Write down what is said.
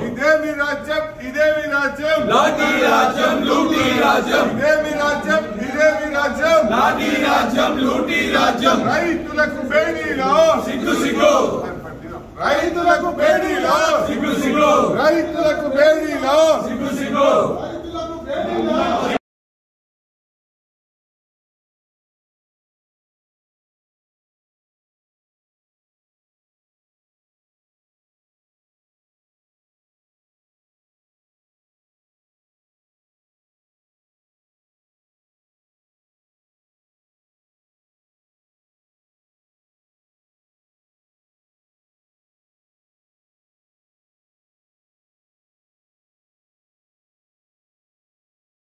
ఇదేమి రాజ్యం ఇదేమి రాజ్యం లాఠీ రాజ్యం లూటీ రాజ్యం ఇదేమి రాజ్యం ఇదేమి రాజ్యం లాఠీ రాజ్యం లూటీ రాజ్యం రైతులకు బేడీలో సిగ్గు సిగ్గు రైతులకు బేడీలో సిగ్గు సిగ్గు రైతులకు బేడీలో సిగ్గు సిగ్గు